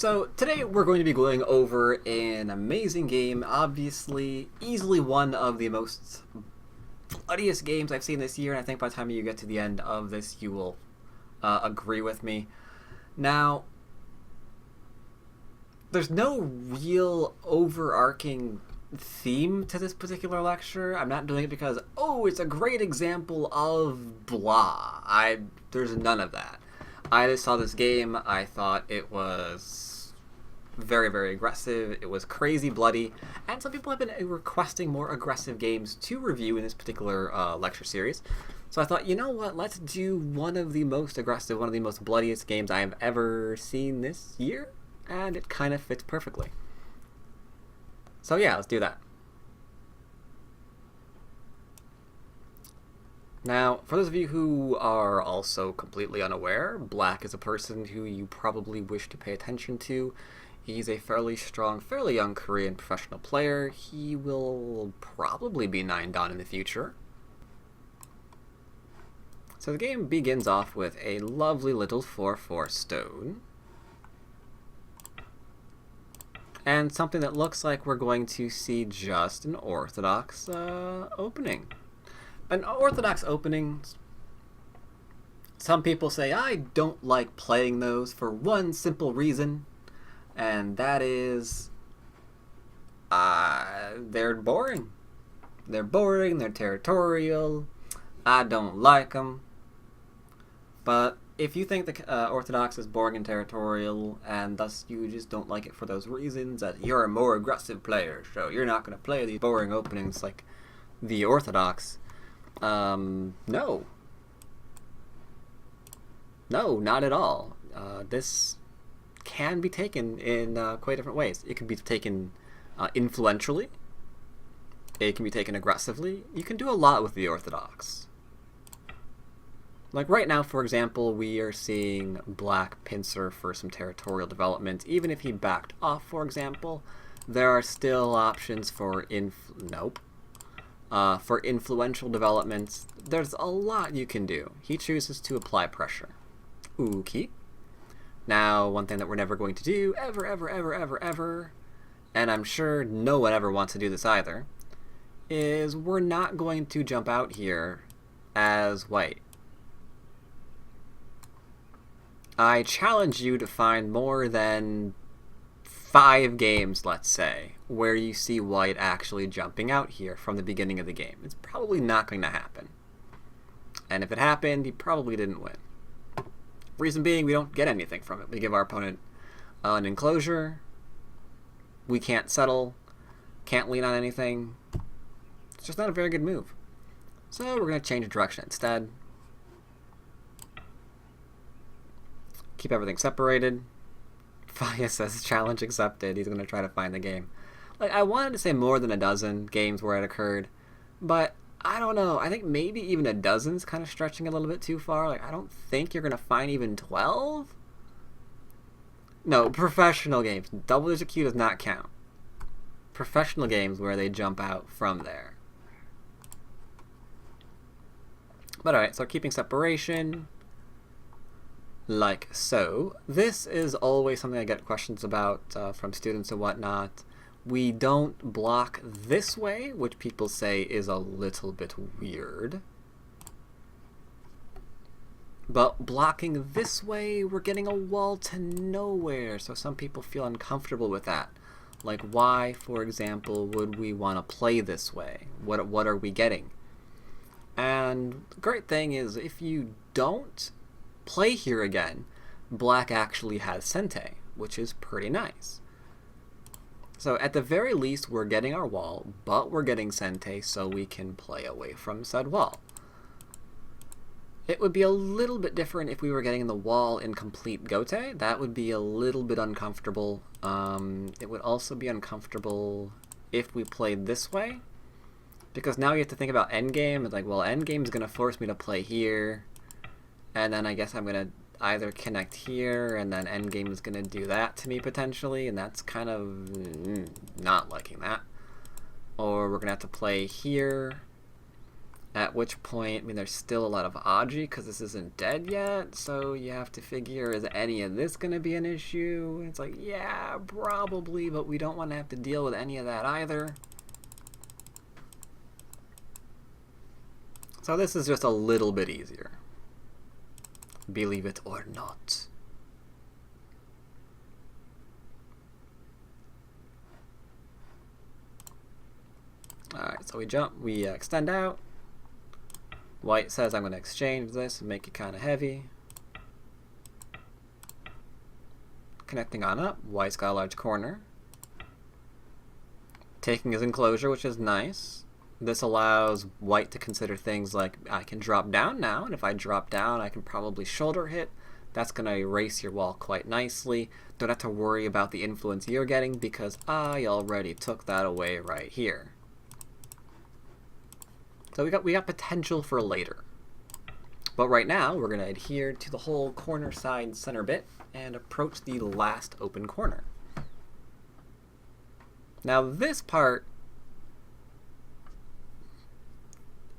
So today we're going to be going over an amazing game, obviously easily one of the most bloodiest games I've seen this year, and I think by the time you get to the end of this you will agree with me. Now, there's no real overarching theme to this particular lecture. I'm not doing it because, oh, it's a great example of blah. There's none of that. I just saw this game, I thought it was very, very aggressive, it was crazy bloody, and some people have been requesting more aggressive games to review in this particular lecture series. So I thought, you know what, let's do one of the most aggressive, one of the most bloodiest games I have ever seen this year, and it kind of fits perfectly. So yeah, let's do that. Now, for those of you who are also completely unaware, Black is a person who you probably wish to pay attention to. He's a fairly strong, fairly young Korean professional player. He will probably be 9-dan in the future. So the game begins off with a lovely little 4-4 stone. And something that looks like we're going to see just an orthodox opening. An orthodox opening, some people say, I don't like playing those for one simple reason, and that is they're boring. They're boring, they're territorial, I don't like them. But if you think the Orthodox is boring and territorial, and thus you just don't like it for those reasons, that you're a more aggressive player, so you're not going to play these boring openings like the Orthodox, no. No, not at all. This can be taken in quite different ways. It can be taken influentially. It can be taken aggressively. You can do a lot with the Orthodox. Like right now, for example, we are seeing Black pincer for some territorial development. Even if he backed off, for example, there are still options for for influential developments. There's a lot you can do. He chooses to apply pressure. Okay. Now, one thing that we're never going to do, ever, and I'm sure no one ever wants to do this either, is we're not going to jump out here as white. I challenge you to find more than 5 games, let's say, where you see white actually jumping out here from the beginning of the game. It's probably not going to happen. And if it happened, he probably didn't win. Reason being, we don't get anything from it. We give our opponent an enclosure. We can't settle. Can't lean on anything. It's just not a very good move. So we're going to change direction instead. Keep everything separated. Faya says challenge accepted. He's going to try to find the game. Like, I wanted to say more than a dozen games where it occurred, but I don't know. I think maybe even a dozen is kind of stretching a little bit too far. Like, I don't think you're going to find even 12. No, professional games. Double-digit Q does not count. Professional games where they jump out from there. But alright, so keeping separation. Like so. This is always something I get questions about from students and whatnot. We don't block this way, which people say is a little bit weird. But blocking this way, we're getting a wall to nowhere, so some people feel uncomfortable with that. Like, why, for example, would we want to play this way? What are we getting? And the great thing is, if you don't play here again, Black actually has Sente, which is pretty nice. So at the very least, we're getting our wall, but we're getting Sente so we can play away from said wall. It would be a little bit different if we were getting the wall in complete Gote. That would be a little bit uncomfortable. It would also be uncomfortable if we played this way, because now you have to think about endgame. It's like, well, endgame is going to force me to play here, and then I guess I'm going to either connect here, and then endgame is going to do that to me potentially, and that's kind of not liking that. Or we're going to have to play here, At which point, I mean, there's still a lot of Audrey because this isn't dead yet, so you have to figure, is any of this going to be an issue? It's like, yeah, probably, but we don't want to have to deal with any of that either. So this is just a little bit easier. Believe it or not. Alright, so we extend out. White says I'm going to exchange this and make it kind of heavy. Connecting on up. White's got a large corner. Taking his enclosure, which is nice. This allows white to consider things like, I can drop down now, and if I drop down, I can probably shoulder hit. That's going to erase your wall quite nicely. Don't have to worry about the influence you're getting because I already took that away right here. So we got potential for later. But right now, we're going to adhere to the whole corner side center bit and approach the last open corner. Now this part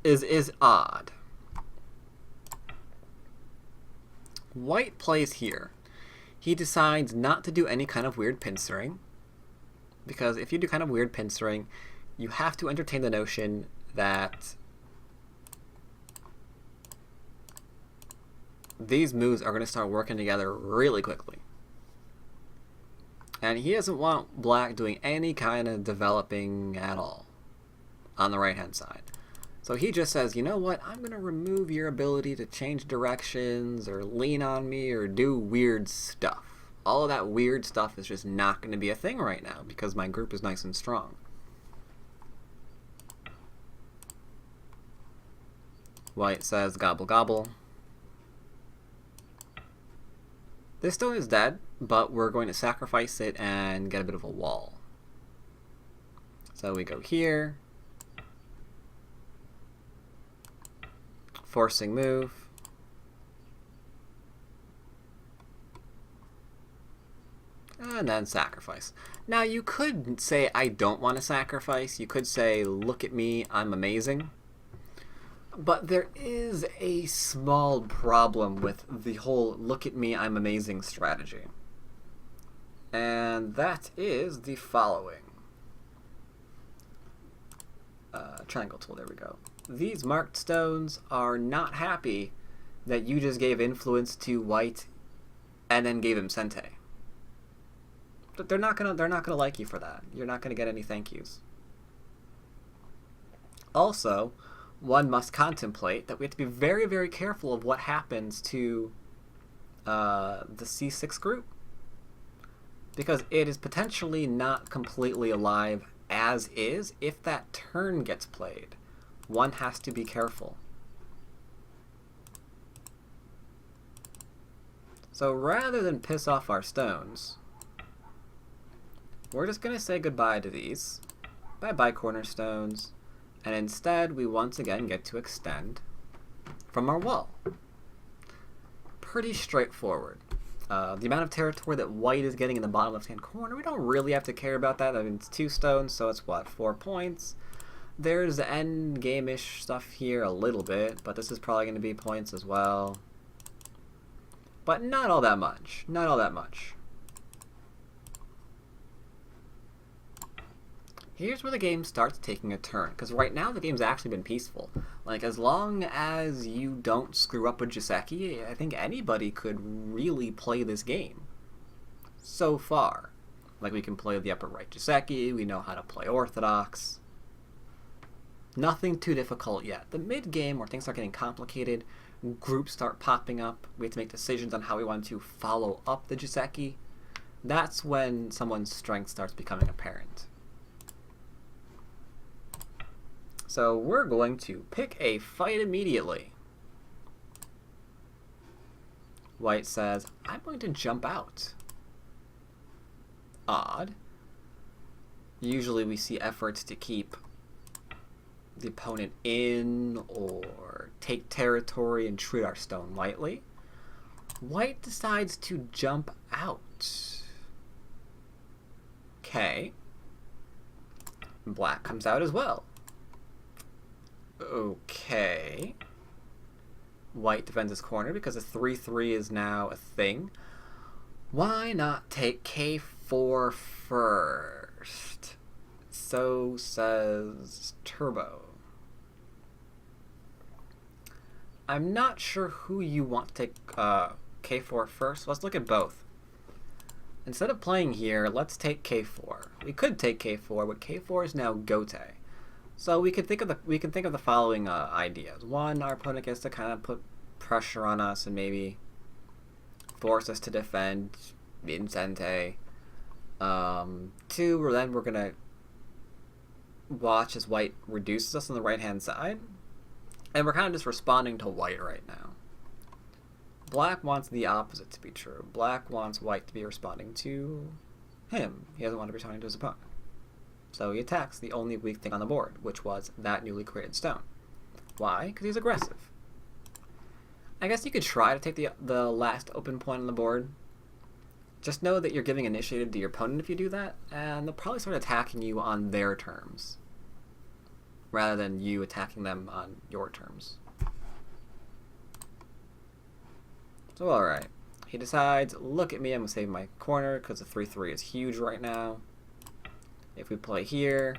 is odd. White plays here. He decides not to do any kind of weird pincering, because if you do kind of weird pincering, you have to entertain the notion that these moves are going to start working together really quickly. And he doesn't want black doing any kind of developing at all on the right hand side. So he just says, you know what, I'm going to remove your ability to change directions or lean on me or do weird stuff. All of that weird stuff is just not going to be a thing right now because my group is nice and strong. White says, gobble gobble. This stone is dead, but we're going to sacrifice it and get a bit of a wall. So we go here. Forcing move. And then sacrifice. Now you could say, I don't want to sacrifice. You could say, look at me, I'm amazing. But there is a small problem with the whole look at me, I'm amazing strategy. And that is the following. Triangle tool, there we go. These marked stones are not happy that you just gave influence to white and then gave him Sente. But they're not gonna like you for that. You're not gonna get any thank yous. Also, one must contemplate that we have to be very, very careful of what happens to the C6 group, because it is potentially not completely alive as is if that turn gets played. One has to be careful. So rather than piss off our stones, we're just going to say goodbye to these. Bye-bye cornerstones. And instead, we once again get to extend from our wall. Pretty straightforward. The amount of territory that white is getting in the bottom left-hand corner, we don't really have to care about that. I mean, it's 2 stones, so it's what, 4 points? There's end game-ish stuff here a little bit, but this is probably going to be points as well. But not all that much. Not all that much. Here's where the game starts taking a turn, because right now the game's actually been peaceful. Like, as long as you don't screw up a Jiseki, I think anybody could really play this game. So far. Like, we can play the upper right Jiseki, we know how to play Orthodox. Nothing too difficult yet. The mid-game, where things start getting complicated, groups start popping up, we have to make decisions on how we want to follow up the Jiseki. That's when someone's strength starts becoming apparent. So we're going to pick a fight immediately. White says, I'm going to jump out. Odd. Usually we see efforts to keep the opponent in or take territory and treat our stone lightly. White decides to jump out. Okay. Black comes out as well. Okay. White defends his corner because a 3-3 is now a thing. Why not take k4 first? So says Turbo. I'm not sure who you want to take k4 first. Let's look at both. Instead of playing here, let's take k4. We could take k4, but k4 is now Gote. So we can think of the following ideas. One, our opponent gets to kind of put pressure on us and maybe force us to defend in Sente. Two, then we're gonna watch as White reduces us on the right hand side, and we're kind of just responding to White right now. Black wants the opposite to be true. Black wants White to be responding to him. He doesn't want to be responding to his opponent. So he attacks the only weak thing on the board, which was that newly created stone. Why? Because he's aggressive. I guess you could try to take the last open point on the board. Just know that you're giving initiative to your opponent if you do that, and they'll probably start attacking you on their terms, rather than you attacking them on your terms. So alright. He decides, look at me, I'm going to save my corner, because the 3-3 is huge right now. If we play here,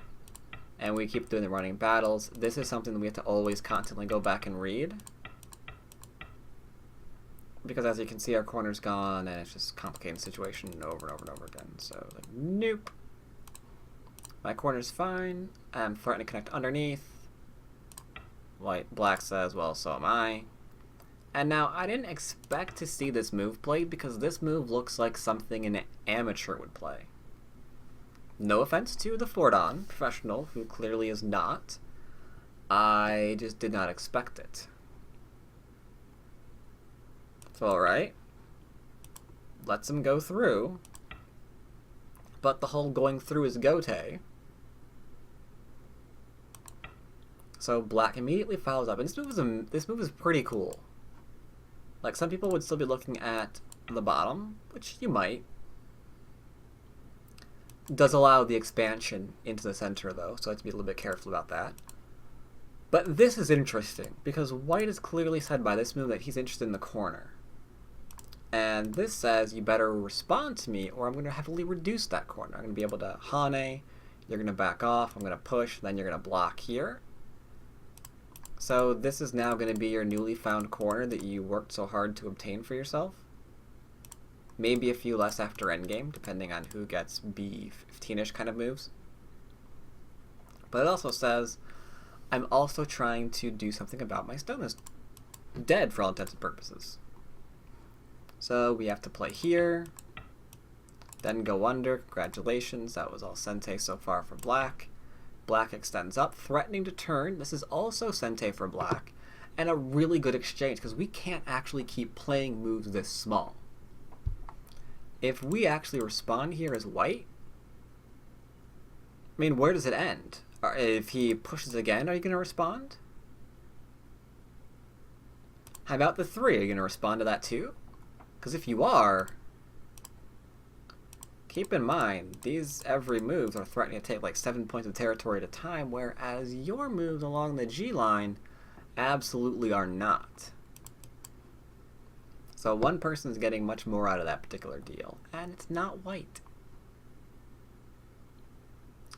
and we keep doing the running battles, this is something that we have to always constantly go back and read. Because as you can see, our corner's gone, and it's just complicating the situation over and over and over again. So, like, nope. My corner's fine. I'm threatening to connect underneath. Black says, well, so am I. And now, I didn't expect to see this move played, because this move looks like something an amateur would play. No offense to the Fordon professional, who clearly is not. I just did not expect it. So, alright. Lets him go through. But the whole going through is Gote. So Black immediately follows up. And this move is pretty cool. Like, some people would still be looking at the bottom, which you might. Does allow the expansion into the center, though, so I have to be a little bit careful about that. But this is interesting, because White has clearly said by this move that he's interested in the corner. And this says, you better respond to me, or I'm going to heavily reduce that corner. I'm going to be able to Hane, you're going to back off, I'm going to push, then you're going to block here. So this is now going to be your newly found corner that you worked so hard to obtain for yourself. Maybe a few less after endgame, depending on who gets B15-ish kind of moves. But it also says, I'm also trying to do something about my stone is dead for all intents and purposes. So we have to play here, then go under. Congratulations, that was all Sente so far for Black. Black extends up, threatening to turn. This is also Sente for Black, and a really good exchange, because we can't actually keep playing moves this small. If we actually respond here as White, I mean, where does it end? If he pushes again, are you going to respond? How about the 3? Are you going to respond to that too? Because if you are, keep in mind, these every moves are threatening to take like 7 points of territory at a time, whereas your moves along the G line absolutely are not. So one person is getting much more out of that particular deal, and it's not White.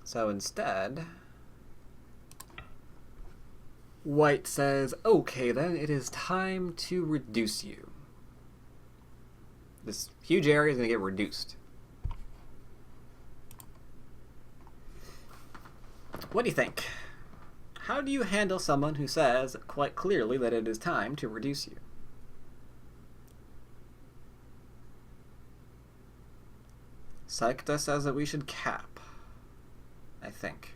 So instead, White says, okay then, it is time to reduce you. This huge area is going to get reduced. What do you think? How do you handle someone who says quite clearly that it is time to reduce you? Saikta says that we should cap, I think.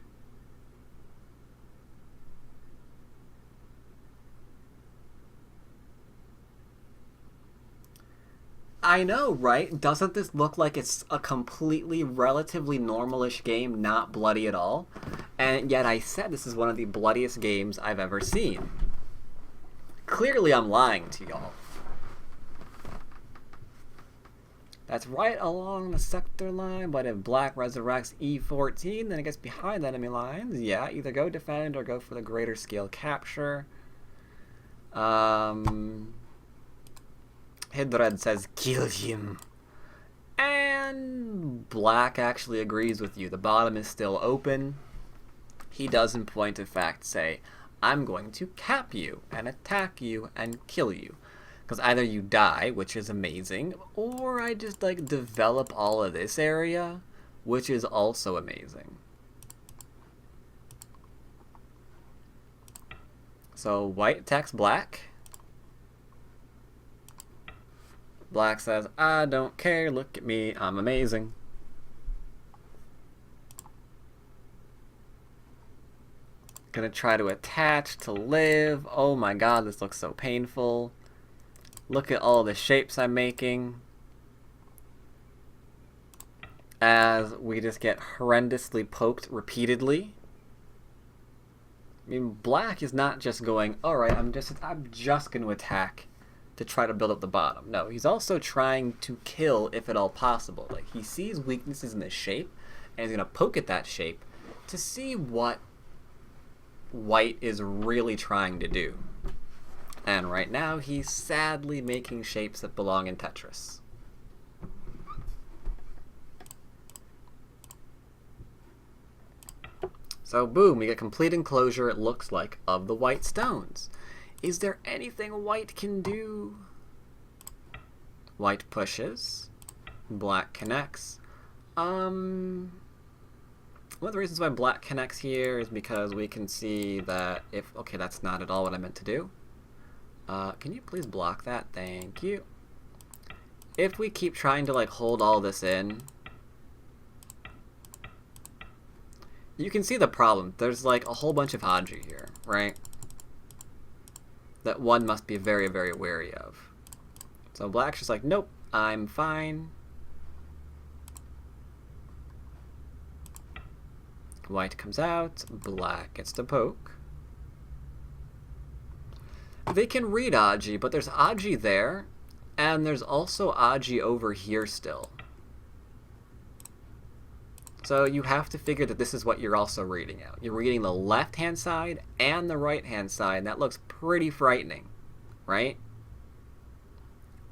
I know, right? Doesn't this look like it's a completely, relatively normalish game, not bloody at all? And yet I said this is one of the bloodiest games I've ever seen. Clearly I'm lying to y'all. That's right along the sector line, but if black resurrects E14, then it gets behind the enemy lines. Yeah, either go defend or go for the greater scale capture. Hidred says, kill him. And black actually agrees with you. The bottom is still open. He does in point of fact say, I'm going to cap you and attack you and kill you. Because either you die, which is amazing, or I just like develop all of this area, which is also amazing. So white attacks black. Black says, I don't care, look at me, I'm amazing. Gonna try to attach to live. Oh my god, this looks so painful. Look at all the shapes I'm making. As we just get horrendously poked repeatedly. I mean, black is not just going, alright, I'm just going to attack to try to build up the bottom. No, he's also trying to kill if at all possible. Like, he sees weaknesses in this shape, and he's going to poke at that shape to see what white is really trying to do. And right now, he's sadly making shapes that belong in Tetris. So boom, we get complete enclosure, it looks like, of the white stones. Is there anything white can do? White pushes. Black connects. One of the reasons why black connects here is because we can see that if... Okay, that's not at all what I meant to do. Can you please block that? Thank you. If we keep trying to, like, hold all this in... You can see the problem. There's, like, a whole bunch of Haji here, right? That one must be very, very wary of. So black's just like, nope, I'm fine. White comes out, black gets to poke. They can read Aji, but there's Aji there, and there's also Aji over here still. So you have to figure that this is what you're also reading out. You're reading the left-hand side and the right-hand side, and that looks pretty frightening, right?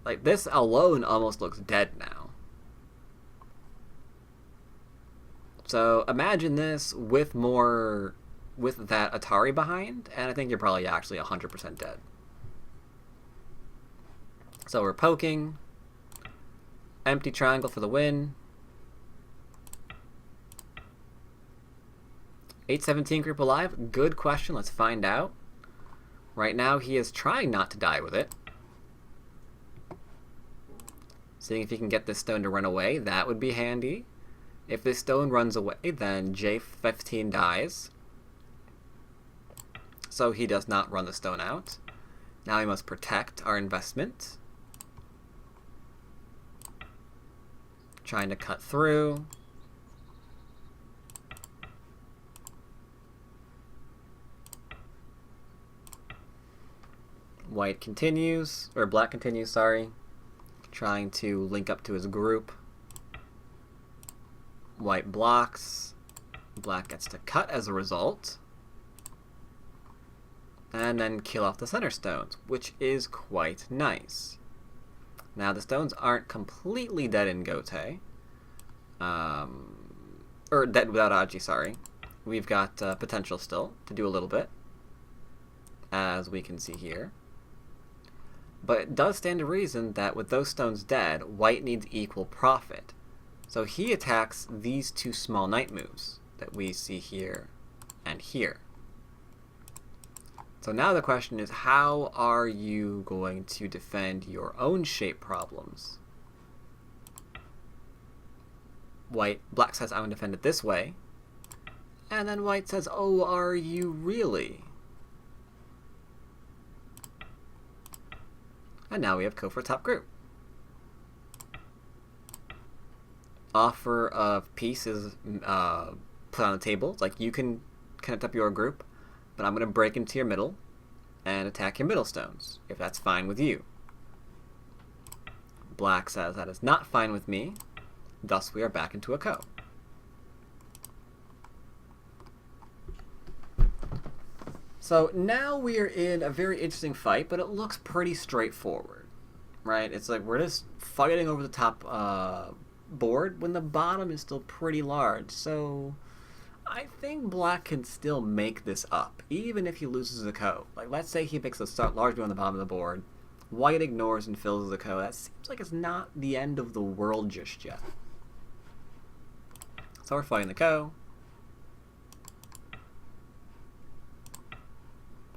Like, this alone almost looks dead now. So imagine this with that Atari behind, and I think you're probably actually 100% dead. So we're poking. Empty triangle for the win. 817 group alive? Good question. Let's find out. Right now he is trying not to die with it. Seeing if he can get this stone to run away. That would be handy. If this stone runs away, then J15 dies. So he does not run the stone out. Now we must protect our investment. Trying to cut through. White continues, or black continues, sorry. Trying to link up to his group. White blocks. Black gets to cut as a result. And then kill off the center stones, which is quite nice. Now the stones aren't completely dead in Gote. Or dead without Aji, sorry. We've got potential still to do a little bit, as we can see here. But it does stand to reason that with those stones dead, white needs equal profit. So he attacks these two small knight moves that we see here and here. So now the question is, how are you going to defend your own shape problems? Black says, I'm going to defend it this way. And then white says, oh, are you really? And now we have Ko for top group. Offer of peace is put on the table. It's like, you can connect up your group, but I'm going to break into your middle and attack your middle stones, if that's fine with you. Black says that is not fine with me. Thus we are back into a co. So now we are in a very interesting fight, but it looks pretty straightforward, right? It's like we're just fighting over the top board when the bottom is still pretty large. So I think Black can still make this up, even if he loses a co. Like, let's say he makes a large move on the bottom of the board. White ignores and fills the co. That seems like it's not the end of the world just yet. So we're fighting the co.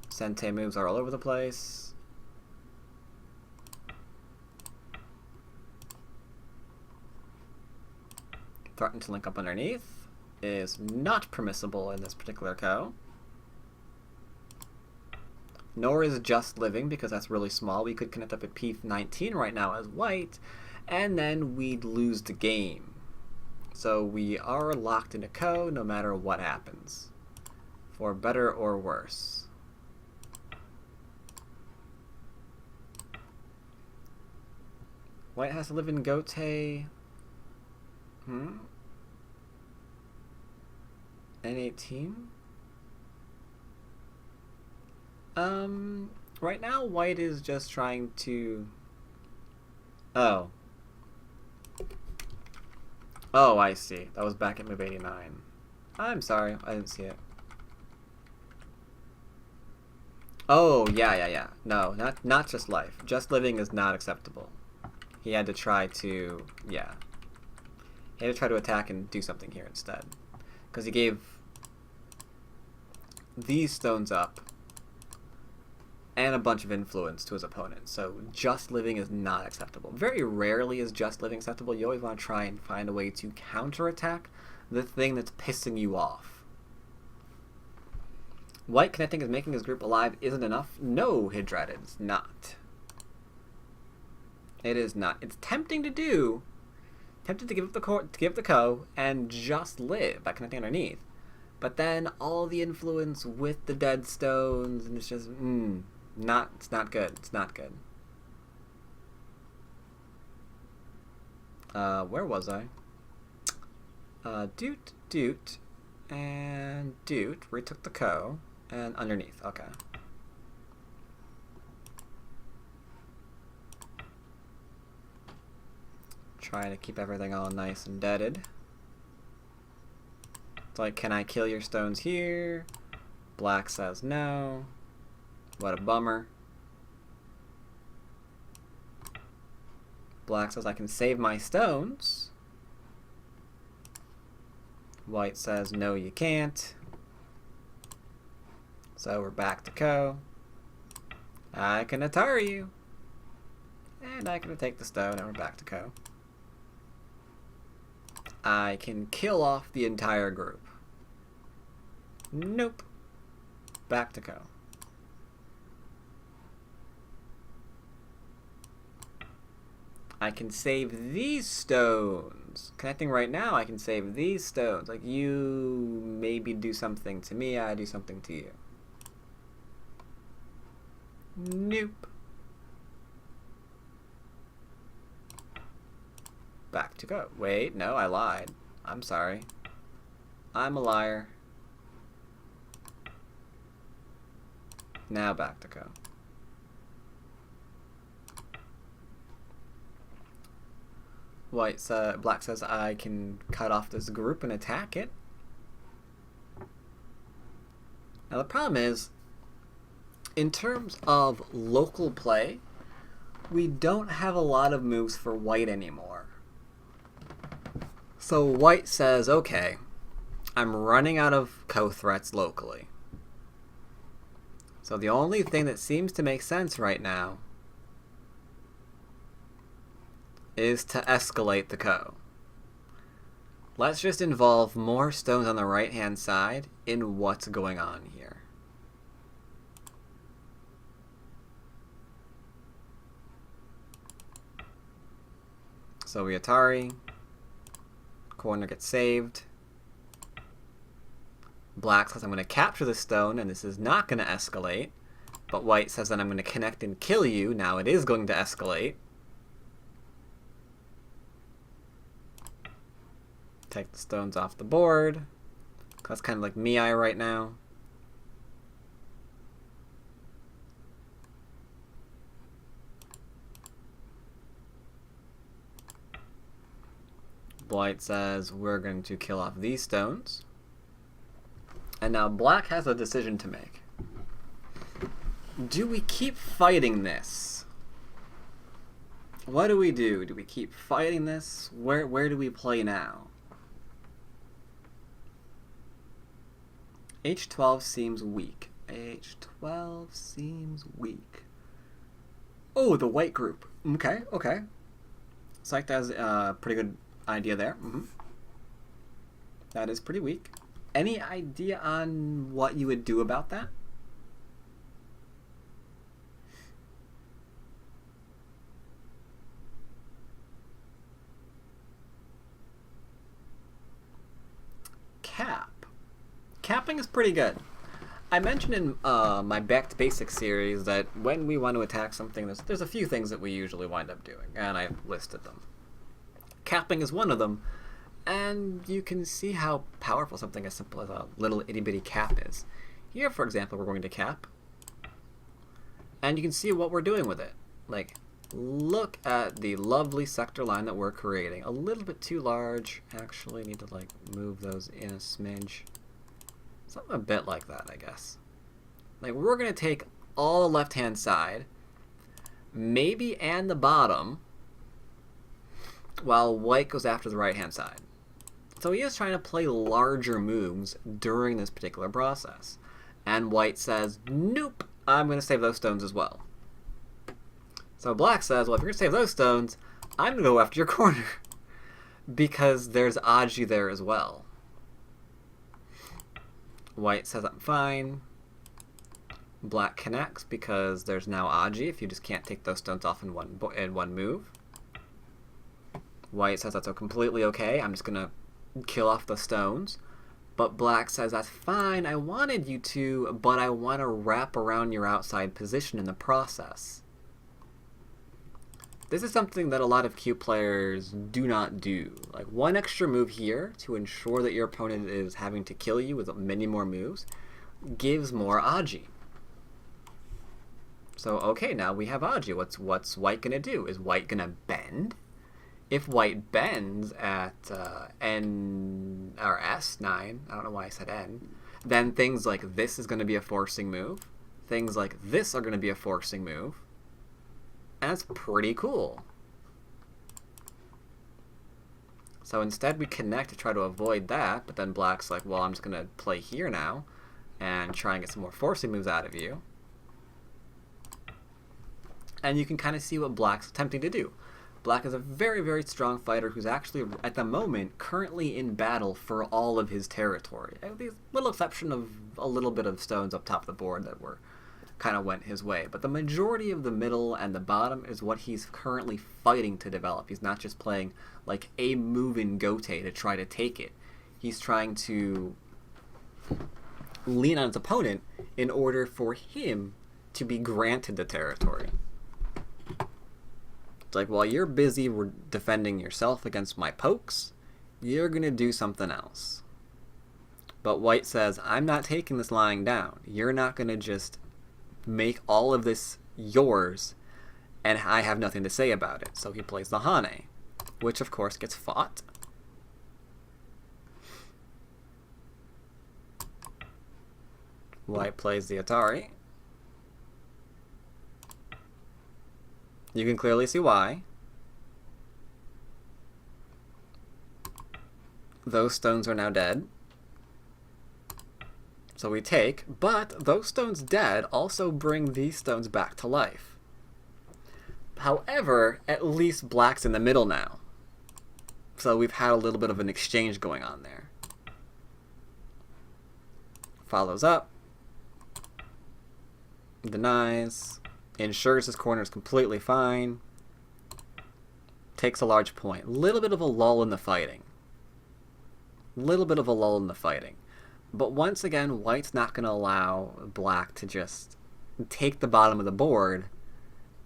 Sente moves are all over the place. Threaten to link up underneath is not permissible in this particular co. Nor is just living, because that's really small. We could connect up at P19 right now as white, and then we'd lose the game. So we are locked in a co no matter what happens, for better or worse. White has to live in Gote. N18? Right now White is just trying to... Oh, I see. That was back at move 89. I'm sorry, I didn't see it. Oh, yeah. No, not just life. Just living is not acceptable. He had to try to, yeah. He had to try to attack and do something here instead. Because he gave these stones up and a bunch of influence to his opponent. So just living is not acceptable. Very rarely is just living acceptable. You always want to try and find a way to counterattack the thing that's pissing you off. White connecting is making his group alive isn't enough. No, Hydred, it's not. It is not. It's tempting to do. Tempted to give up the co and just live by connecting underneath. But then all the influence with the dead stones, and it's just it's not good. It's not good. Where was I? Doot, and Doot retook the co and underneath. Okay. Trying to keep everything all nice and deaded. It's like, can I kill your stones here? Black says no. What a bummer. Black says I can save my stones. White says no, you can't. So we're back to co. I can Atari you. And I can take the stone and we're back to co. I can kill off the entire group. Nope. Back to co. I can save these stones. Connecting right now, I can save these stones. Like, you maybe do something to me, I do something to you. Nope. Back to go. Wait, no, I lied. I'm sorry. I'm a liar. Now back to go. Black says I can cut off this group and attack it. Now the problem is, in terms of local play, we don't have a lot of moves for white anymore. So white says, okay, I'm running out of co-threats locally. So the only thing that seems to make sense right now is to escalate the co. Let's just involve more stones on the right-hand side in what's going on here. So we Atari. Corner gets saved. Black says I'm going to capture the stone and this is not going to escalate. But white says that I'm going to connect and kill you. Now it is going to escalate. Take the stones off the board. That's kind of like me-eye right now. White says we're going to kill off these stones. And now black has a decision to make. Do we keep fighting this? What do we do? Do we keep fighting this? Where do we play now? H12 seems weak. H12 seems weak. Oh, the white group. Okay, okay. Psych has a pretty good idea there. That is pretty weak. Any idea on what you would do about that? Cap. Capping is pretty good. I mentioned in my Back to Basics series that when we want to attack something, there's a few things that we usually wind up doing, and I listed them. Capping is one of them, and you can see how powerful something as simple as a little itty-bitty cap is. Here, for example, we're going to cap, and you can see what we're doing with it. Like, look at the lovely sector line that we're creating. A little bit too large. Actually, need to like move those in a smidge. Something a bit like that, I guess. Like, we're going to take all the left-hand side, maybe and the bottom, while white goes after the right-hand side. So he is trying to play larger moves during this particular process. And white says, nope, I'm going to save those stones as well. So black says, well, if you're going to save those stones, I'm going to go after your corner. Because there's Aji there as well. White says, I'm fine. Black connects because there's now Aji if you just can't take those stones off in one move. White says that's completely okay. I'm just going to kill off the stones. But black says, that's fine. I wanted you to, but I want to wrap around your outside position in the process. This is something that a lot of Q players do not do. Like, one extra move here to ensure that your opponent is having to kill you with many more moves gives more Aji. So, okay, now we have Aji. What's white going to do? Is white going to bend? If white bends at N or S9, I don't know why I said N, then things like this is going to be a forcing move. Things like this are going to be a forcing move. And that's pretty cool. So instead we connect to try to avoid that, but then black's like, well, I'm just going to play here now and try and get some more forcing moves out of you. And you can kind of see what black's attempting to do. Black is a very, very strong fighter who's actually, at the moment, currently in battle for all of his territory. With the little exception of a little bit of stones up top of the board that were kind of went his way. But the majority of the middle and the bottom is what he's currently fighting to develop. He's not just playing like a move in Gote to try to take it. He's trying to lean on his opponent in order for him to be granted the territory. It's like, while you're busy defending yourself against my pokes, you're going to do something else. But white says, I'm not taking this lying down. You're not going to just make all of this yours, and I have nothing to say about it. So he plays the Hane, which of course gets fought. White plays the Atari. You can clearly see why. Those stones are now dead. So we take, but those stones dead also bring these stones back to life. However, at least black's in the middle now. So we've had a little bit of an exchange going on there. Follows up. Denies. Ensures his corner is completely fine. Takes a large point. Little bit of a lull in the fighting. Little bit of a lull in the fighting. But once again, white's not going to allow black to just take the bottom of the board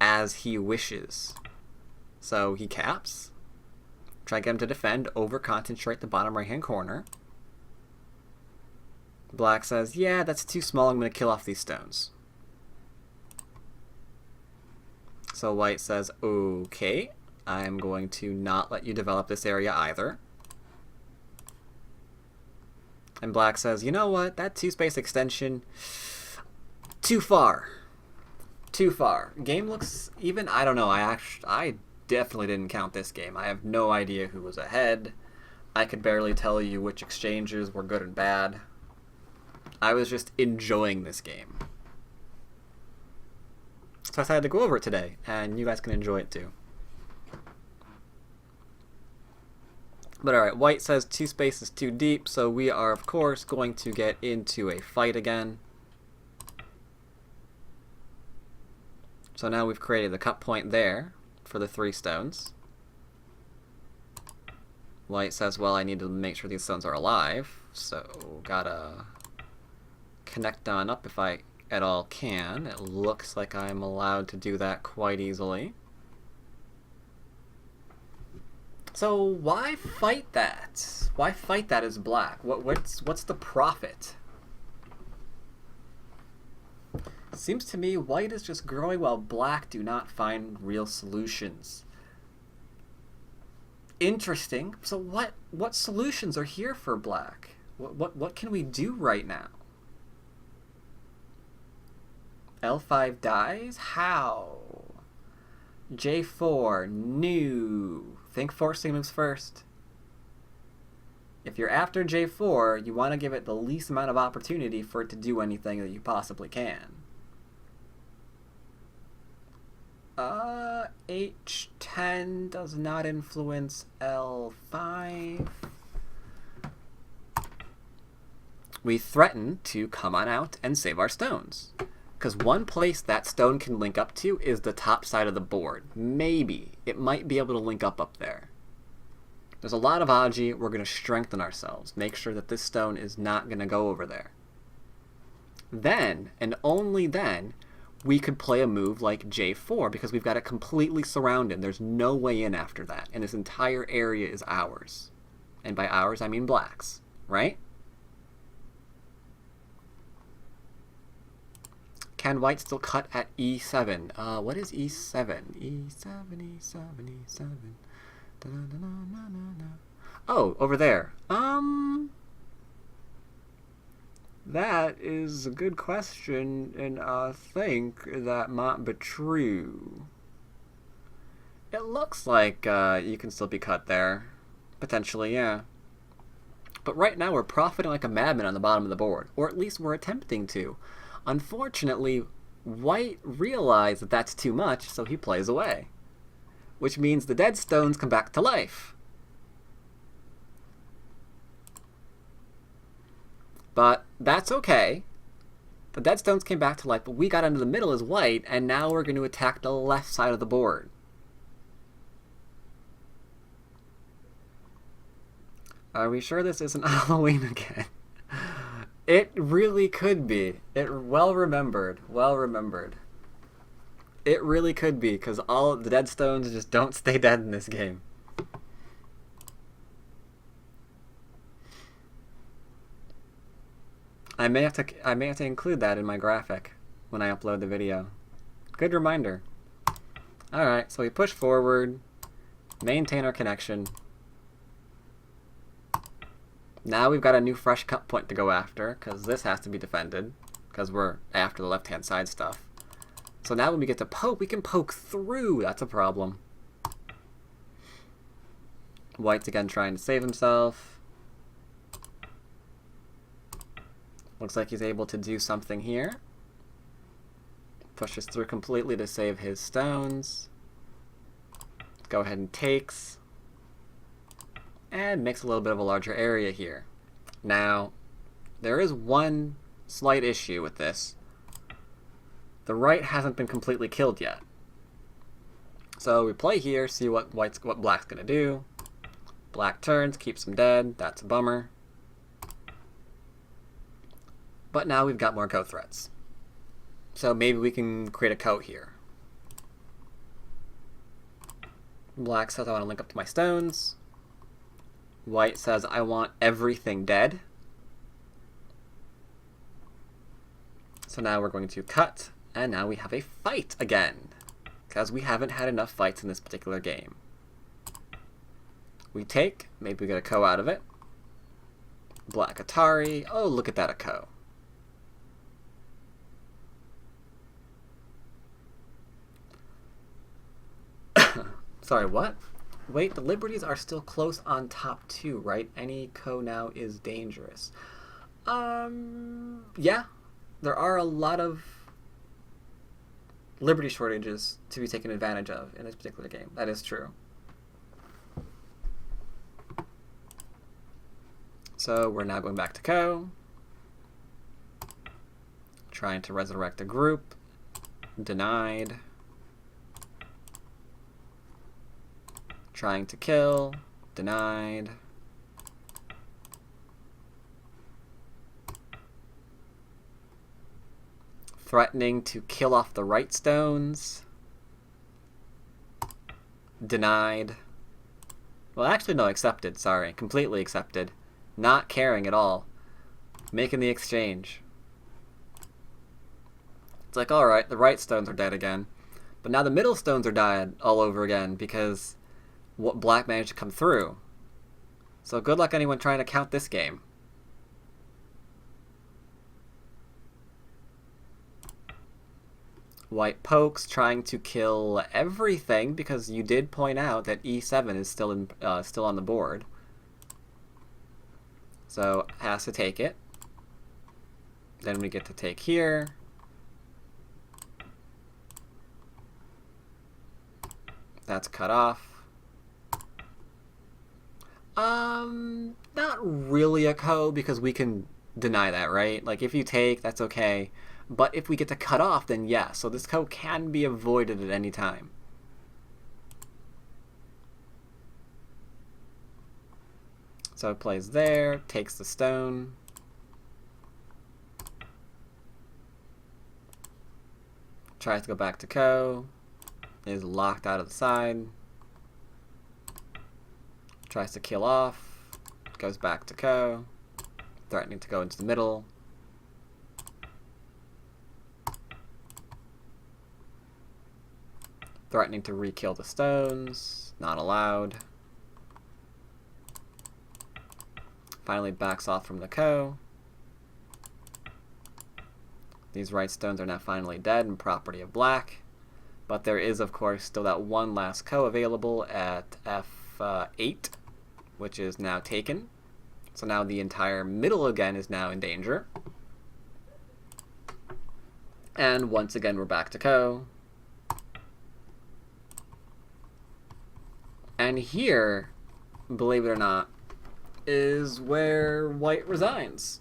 as he wishes. So he caps. Try to get him to defend, over-concentrate the bottom right-hand corner. Black says, yeah, that's too small, I'm going to kill off these stones. So white says, okay, I'm going to not let you develop this area either. And black says, you know what, that 2-space extension, too far. Too far. Game looks even, I don't know, I definitely didn't count this game. I have no idea who was ahead. I could barely tell you which exchanges were good and bad. I was just enjoying this game. So I decided to go over it today, and you guys can enjoy it too. But alright, white says 2 space is too deep, so we are of course going to get into a fight again. So now we've created the cut point there for the 3 stones. White says, well, I need to make sure these stones are alive, so gotta connect on up if I at all can. It looks like I'm allowed to do that quite easily. So why fight that? Why fight that as black? What's the profit? Seems to me white is just growing while black do not find real solutions. Interesting. So what solutions are here for black? What can we do right now? L5 dies? How? J4, new. Think forcing moves first. If you're after J4, you want to give it the least amount of opportunity for it to do anything that you possibly can. H10 does not influence L5. We threaten to come on out and save our stones. Because one place that stone can link up to is the top side of the board. Maybe. It might be able to link up there. There's a lot of Aji. We're going to strengthen ourselves. Make sure that this stone is not going to go over there. Then, and only then, we could play a move like J4 because we've got it completely surrounded. There's no way in after that. And this entire area is ours. And by ours, I mean black's. Right? Can white still cut at E7? What is E7? E7, E7, E7. Da, da, da, da, da, da. Oh, over there. That is a good question, and I think that might be true. It looks like you can still be cut there. Potentially, yeah. But right now we're profiting like a madman on the bottom of the board. Or at least we're attempting to. Unfortunately, white realized that that's too much, so he plays away. Which means the dead stones come back to life. But that's okay. The dead stones came back to life, but we got into the middle as white, and now we're going to attack the left side of the board. Are we sure this isn't Halloween again? It really could be. Well remembered. Well remembered. It really could be, because all of the dead stones just don't stay dead in this game. I may have to include that in my graphic when I upload the video. Good reminder. Alright, so we push forward, maintain our connection. Now we've got a new fresh cut point to go after, because this has to be defended, because we're after the left-hand side stuff. So now when we get to poke, we can poke through. That's a problem. White's again trying to save himself. Looks like he's able to do something here. Pushes through completely to save his stones. Go ahead and takes. And makes a little bit of a larger area here. Now, there is one slight issue with this. The right hasn't been completely killed yet. So we play here, see what black's gonna do. Black turns, keeps him dead. That's a bummer. But now we've got more coat threats. So maybe we can create a coat here. Black says I want to link up to my stones. White says, I want everything dead. So now we're going to cut, and now we have a fight again, because we haven't had enough fights in this particular game. We take, maybe we get a Ko out of it. Black Atari, oh look at that, a Ko. Sorry, what? Wait, the Liberties are still close on top 2, right? Any Ko now is dangerous. Yeah. There are a lot of Liberty shortages to be taken advantage of in this particular game. That is true. So we're now going back to Ko. Trying to resurrect a group. Denied. Trying to kill. Denied. Threatening to kill off the right stones. Denied. Well, actually, no, accepted. Sorry. Completely accepted. Not caring at all. Making the exchange. It's like, alright, the right stones are dead again. But now the middle stones are dead all over again because what black managed to come through. So good luck anyone trying to count this game. White pokes, trying to kill everything because you did point out that E7 is still on the board. So has to take it. Then we get to take here. That's cut off. Not really a Ko because we can deny that, right? Like if you take, that's okay. But if we get to cut off, then yes. So this Ko can be avoided at any time. So it plays there, takes the stone. Tries to go back to Ko. Is locked out of the side. Tries to kill off. Goes back to Ko. Threatening to go into the middle. Threatening to re-kill the stones. Not allowed. Finally backs off from the Ko. These right stones are now finally dead and property of black. But there is, of course, still that one last Ko available at F8, which is now taken. So now the entire middle again is now in danger. And once again, we're back to Ko. And here, believe it or not, is where white resigns.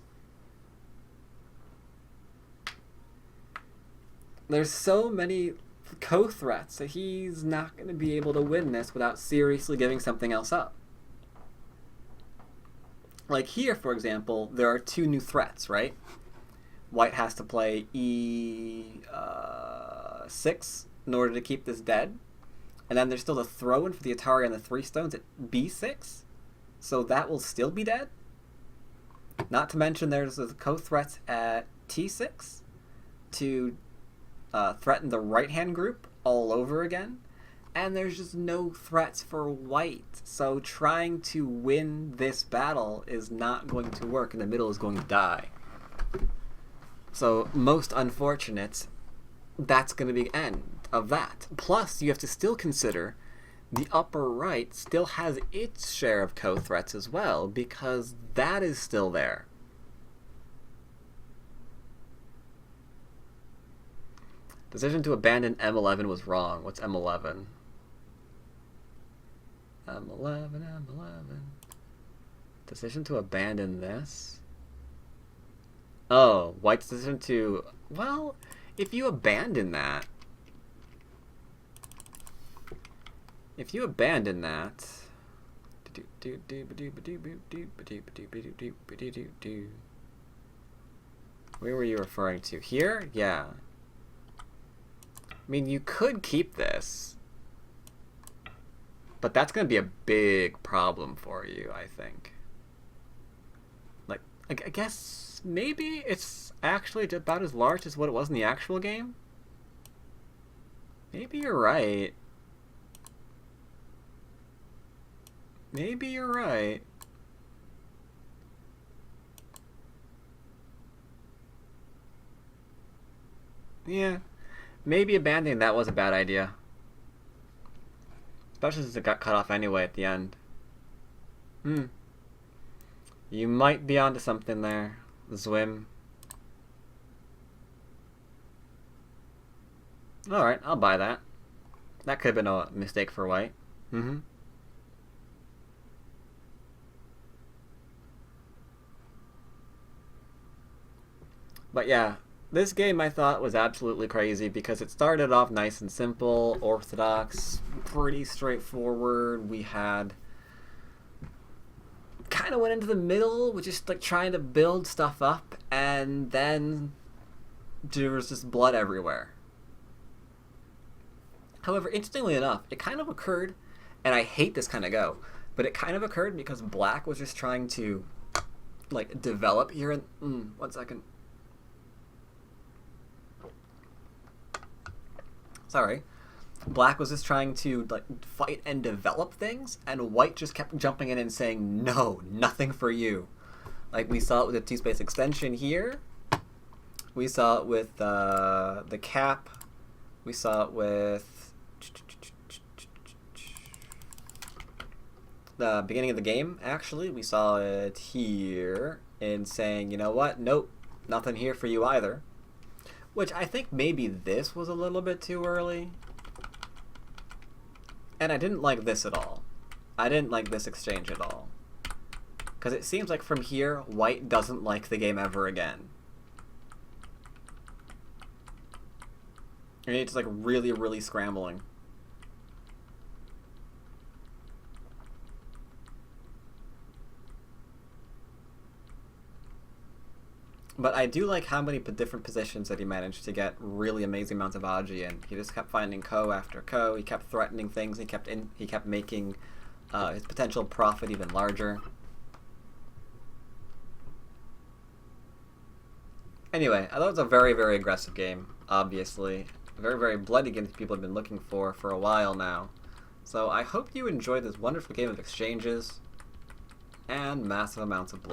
There's so many Ko threats that he's not going to be able to win this without seriously giving something else up. Like here, for example, there are 2 new threats, right? White has to play E6 in order to keep this dead. And then there's still the throw-in for the Atari on the 3 stones at B6. So that will still be dead. Not to mention there's the Ko threats at T6 to threaten the right-hand group all over again. And there's just no threats for white. So trying to win this battle is not going to work, and the middle is going to die. So most unfortunate, that's going to be the end of that. Plus, you have to still consider the upper right still has its share of Ko threats as well, because that is still there. Decision to abandon M11 was wrong. What's M11? M11. Decision to abandon this? Oh, white's decision to... Well, if you abandon that... If you abandon that... Where were you referring to? Here? Yeah. I mean, you could keep this. But that's going to be a big problem for you, I think. Like, I guess maybe it's actually about as large as what it was in the actual game? Maybe you're right. Maybe you're right. Yeah. Maybe abandoning that was a bad idea. Especially since it got cut off anyway at the end. You might be onto something there, Zwim. Alright, I'll buy that. That could have been a mistake for white. But yeah, this game I thought was absolutely crazy because it started off nice and simple, orthodox, pretty straightforward. We had kind of went into the middle with just like trying to build stuff up, and then there was just blood everywhere. However, interestingly enough, it kind of occurred, and I hate this kind of go, but it kind of occurred because black was just trying to like develop here and 1 second. Sorry. Black was just trying to like fight and develop things, and white just kept jumping in and saying, no, nothing for you. Like we saw it with the two-space extension here. We saw it with the cap. We saw it with the beginning of the game, actually. We saw it here in saying, you know what, nope, nothing here for you either. Which I think maybe this was a little bit too early. And I didn't like this at all. I didn't like this exchange at all. Because it seems like from here, white doesn't like the game ever again. And it's like really, really scrambling. But I do like how many different positions that he managed to get really amazing amounts of Aji in. He just kept finding Ko after Ko. He kept threatening things. He kept making his potential profit even larger. Anyway, I thought it was a very, very aggressive game, obviously. A very, very bloody game that people have been looking for a while now. So I hope you enjoyed this wonderful game of exchanges and massive amounts of blood.